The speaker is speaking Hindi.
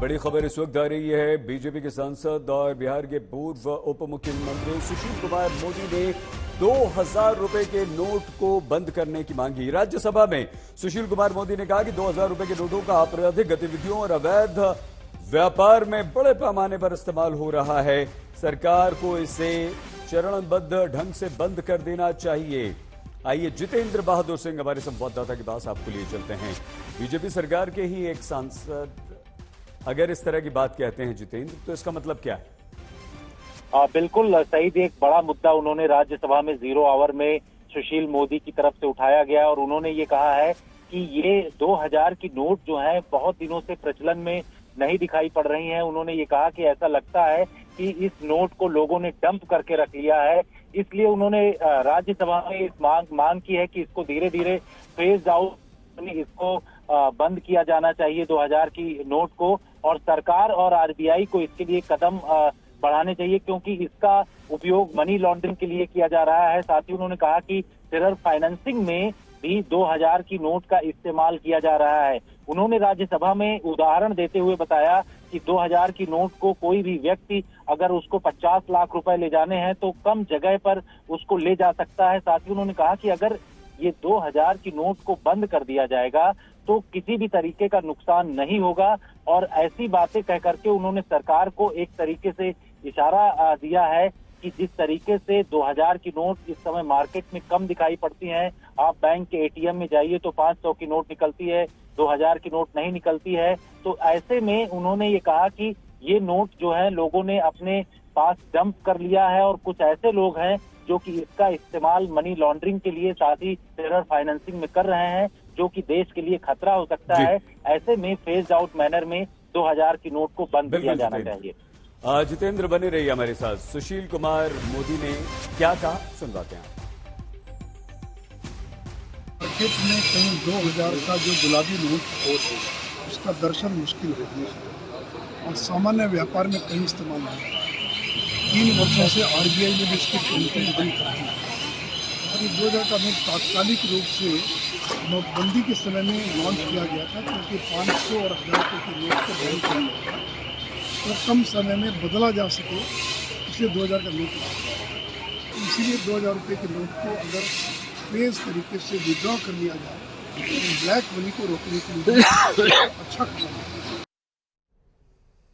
बड़ी खबर इस वक्त आ रही है। बीजेपी के सांसद और बिहार के पूर्व उप मुख्यमंत्री सुशील कुमार मोदी ने 2000 रुपए के नोट को बंद करने की मांग की। राज्यसभा में सुशील कुमार मोदी ने कहा कि 2000 रुपए के नोटों का आपराधिक गतिविधियों और अवैध व्यापार में बड़े पैमाने पर इस्तेमाल हो रहा है। सरकार को इसे चरणबद्ध ढंग से बंद कर देना चाहिए। आइए जितेंद्र बहादुर सिंह हमारे संवाददाता के पास आपको लिए चलते हैं। बीजेपी सरकार के ही एक सांसद अगर इस तरह की बात कहते हैं जितेंद्र, तो इसका मतलब क्या है? बिल्कुल सईद, एक बड़ा मुद्दा उन्होंने राज्यसभा में 0 आवर में सुशील मोदी की तरफ से उठाया गया और उन्होंने ये कहा है कि ये 2000 की नोट जो है बहुत दिनों से प्रचलन में नहीं दिखाई पड़ रही हैं। उन्होंने ये कहा कि ऐसा लगता है कि इस नोट को लोगों ने डंप करके रख लिया है, इसलिए उन्होंने राज्यसभा में इस मांग की है कि इसको धीरे धीरे फेज आउट, इसको बंद किया जाना चाहिए 2000 की नोट को, और सरकार और आरबीआई को इसके लिए कदम बढ़ाने चाहिए क्योंकि इसका उपयोग मनी लॉन्ड्रिंग के लिए किया जा रहा है। साथ ही उन्होंने कहा कि टेरर फाइनेंसिंग में भी 2000 की नोट का इस्तेमाल किया जा रहा है। उन्होंने राज्यसभा में उदाहरण देते हुए बताया कि 2000 की नोट को कोई भी व्यक्ति अगर उसको 50 लाख रुपए ले जाने हैं तो कम जगह पर उसको ले जा सकता है। साथ ही उन्होंने कहा कि अगर ये 2000 की नोट को बंद कर दिया जाएगा तो किसी भी तरीके का नुकसान नहीं होगा, और ऐसी बातें कह करके उन्होंने सरकार को एक तरीके से इशारा दिया है कि जिस तरीके से 2000 की नोट इस समय मार्केट में कम दिखाई पड़ती हैं, आप बैंक के एटीएम में जाइए तो 500 की नोट निकलती है, 2000 की नोट नहीं निकलती है। तो ऐसे में उन्होंने ये कहा कि ये नोट जो है लोगों ने अपने पास डंप कर लिया है और कुछ ऐसे लोग हैं जो कि इसका इस्तेमाल मनी लॉन्ड्रिंग के लिए साथ ही टेरर फाइनेंसिंग में कर रहे हैं, जो कि देश के लिए खतरा हो सकता है। ऐसे में फेज आउट मैनर में 2000 की नोट को बंद किया जाना चाहिए। जितेंद्र बने रहिए हमारे साथ। सुशील कुमार मोदी ने क्या कहा, सुनवाते हैं। मार्केट में कहीं 2000 का जो गुलाबी नोट उसका दर्शन मुश्किल हो गया और सामान्य व्यापार में कहीं इस्तेमाल नहीं। 3 वर्षों से आरबीआई ने भी इसकी प्रिंटिंग बंद कर दी और ये 2000 का नोट तात्कालिक रूप से नोटबंदी के समय में लॉन्च किया गया था क्योंकि 500 और 1000 रुपये की नोट को बैन किया गया था और कम समय में बदला जा सके, इसलिए 2000 का नोट तो इसीलिए 2000 रुपये के नोट को अगर फेज तरीके से विड्रॉ कर लिया जाए तो ब्लैक मनी को रोकने के लिए अच्छा कदम है।